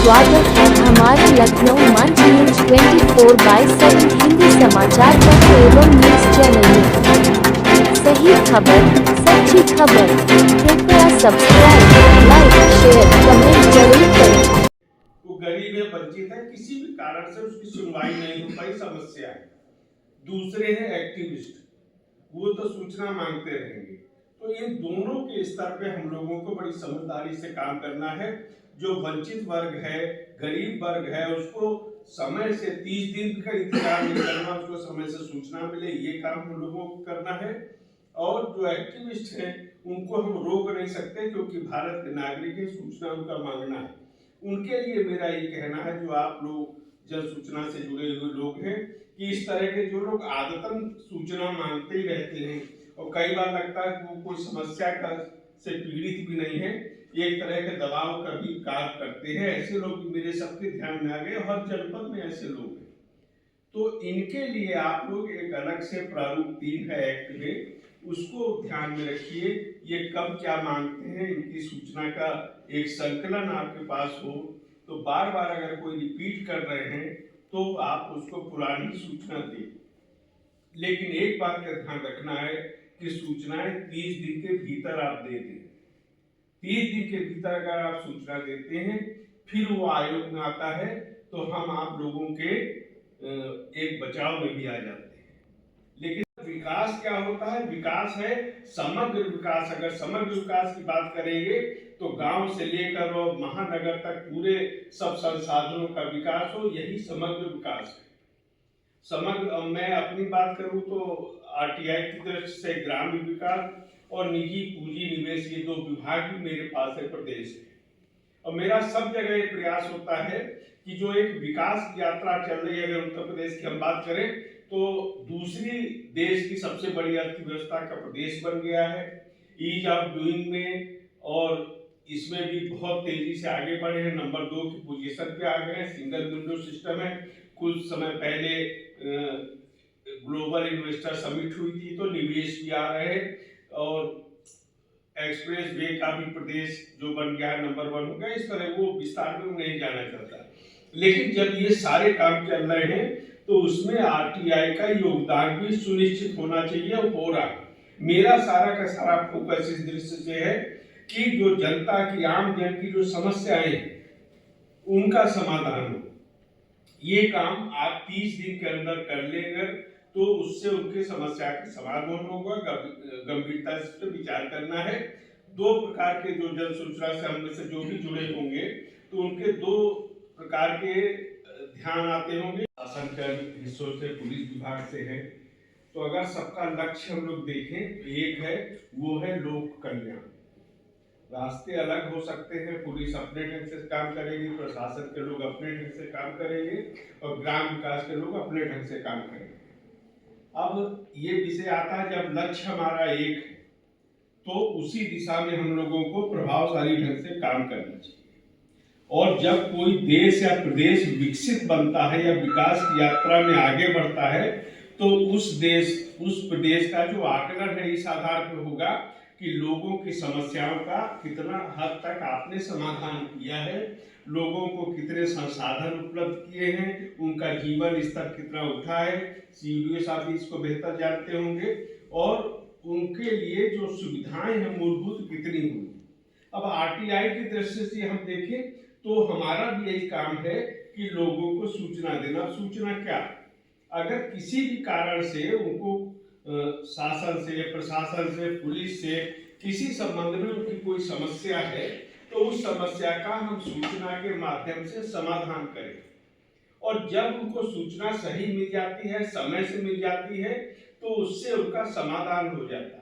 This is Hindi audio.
स्वागत है हमारे लखनऊ मंच न्यूज 24/7 हिंदी समाचार पत्र एवं न्यूज चैनल में। सही खबर, सच्ची खबर। कृपया सब्सक्राइब, लाइक, शेयर, कमेंट जरूर करें। वो गरीब है, वंचित है, किसी भी कारण से उसकी सुनवाई नहीं हो पाई, समस्या है। दूसरे हैं एक्टिविस्ट, वो तो सूचना मांगते रहेंगे। तो इन दोनों के स्तर पे हम लोगों को बड़ी समझदारी से काम करना है। जो वंचित वर्ग है, गरीब वर्ग है, उसको समय से 30 दिन का इंतजार नहीं करना, उसको समय से सूचना मिले, ये काम हम लोगों को करना है। और जो एक्टिविस्ट हैं उनको हम रोक नहीं सकते, क्योंकि भारत के नागरिक है, सूचना उनका मांगना है। उनके लिए मेरा ये कहना है, जो आप लोग जन सूचना से जुड़े हुए लोग हैं, कि इस तरह के जो लोग आदतन सूचना मांगते ही रहते हैं और कई बार लगता है कि वो कोई समस्या का से पीड़ित भी नहीं है, एक तरह के दबाव का भी कार्य करते हैं, ऐसे लोग मेरे सबके ध्यान में आ गए। हर जनपद में ऐसे लोग हैं, तो इनके लिए आप लोग एक अलग से प्रारूप 3 है एक्ट में, उसको ध्यान में रखिए। ये कब क्या मांगते हैं, इनकी सूचना का एक संकलन आपके पास हो, तो बार बार अगर कोई रिपीट कर रहे हैं तो आप उसको पुरानी सूचना दें। लेकिन एक बात का ध्यान रखना है कि सूचनाएं 30 दिन के भीतर आप दे दें। 30 दिन के भीतर अगर आप सूचना देते हैं, फिर वो आयोग में आता है, तो हम आप लोगों के एक बचाव में भी आ जाते हैं। लेकिन विकास क्या होता है? विकास है समग्र विकास। अगर समग्र विकास की बात करेंगे तो गांव से लेकर और महानगर तक पूरे सब संसाधनों का विकास हो, यही समग्र विकास है। समग्र, मैं अपनी बात करूं तो आरटीआई की दृष्टि से ग्रामीण विकास और निजी पूंजी निवेश, ये 2 विभाग भी मेरे पास है प्रदेश में। और मेरा सब जगह ये प्रयास होता है कि जो एक विकास की यात्रा चल रही है, अगर उत्तर प्रदेश की हम बात करें तो दूसरी देश की सबसे बड़ी अर्थव्यवस्था का प्रदेश बन गया है ईज ऑफ डूइंग में, और इसमें भी बहुत तेजी से आगे बढ़े हैं, नंबर 2 की पोजीशन पे आ गए हैं। सिंगल विंडो सिस्टम है। कुछ समय पहले ग्लोबल इन्वेस्टर समिट हुई थी, तो निवेश भी आ रहे हैं, और एक्सप्रेस वे का भी प्रदेश जो बन गया है, नंबर 1 हो गया। इस तरह वो विस्तार में नहीं जाना चाहता, लेकिन जब ये सारे काम चल रहे हैं तो उसमें आरटीआई का योगदान भी सुनिश्चित होना चाहिए, और हो रहा है। मेरा सारा का सारा फोकस इस दृष्टि से है कि जो जनता की, आम जन की जो समस्याएं हैं उनका समाधान हो। ये काम आप 30 दिन के अंदर कर लेंगे तो उससे उनके समस्या का समाधान होगा। गंभीरता से विचार करना है। 2 प्रकार के जो जन सूचना से हम में से जो भी जुड़े होंगे, तो उनके 2 प्रकार के ध्यान आते होंगे। शासन के हिस्सों से, पुलिस विभाग से है, तो अगर सबका लक्ष्य हम लोग देखें तो एक है, वो है लोक कल्याण। रास्ते अलग हो सकते हैं, पुलिस अपने ढंग से काम करेगी, प्रशासन के लोग अपने ढंग से काम करेंगे, और ग्राम विकास के लोग अपने ढंग से काम करेंगे। अब ये विषय आता है, जब लक्ष्य हमारा एक है तो उसी दिशा में हम लोगों को प्रभावशाली ढंग से काम करना चाहिए। और जब कोई देश या प्रदेश विकसित बनता है या विकास की यात्रा में आगे बढ़ता है, तो उस देश, उस प्रदेश का जो आकलन है इस आधार पर होगा कि लोगों की समस्याओं का कितना हद तक आपने समाधान किया है, लोगों को कितने संसाधन उपलब्ध किए हैं, उनका जीवन स्तर कितना उठा है। सीडीओ साहब भी इसको बेहतर जानते होंगे, और उनके लिए जो सुविधाएं हैं मूलभूत कितनी हुई। अब आरटीआई की दृष्टि से हम देखें तो हमारा भी यही काम है कि लोगों को सूचना देना। सूचना क्या? अगर किसी भी कारण से उनको शासन से, प्रशासन से, पुलिस से किसी संबंध में उनकी कोई समस्या है, तो उस समस्या का हम सूचना के माध्यम से समाधान करें। और जब उनको सूचना सही मिल जाती है, समय से मिल जाती है, तो उससे उनका समाधान हो जाता है।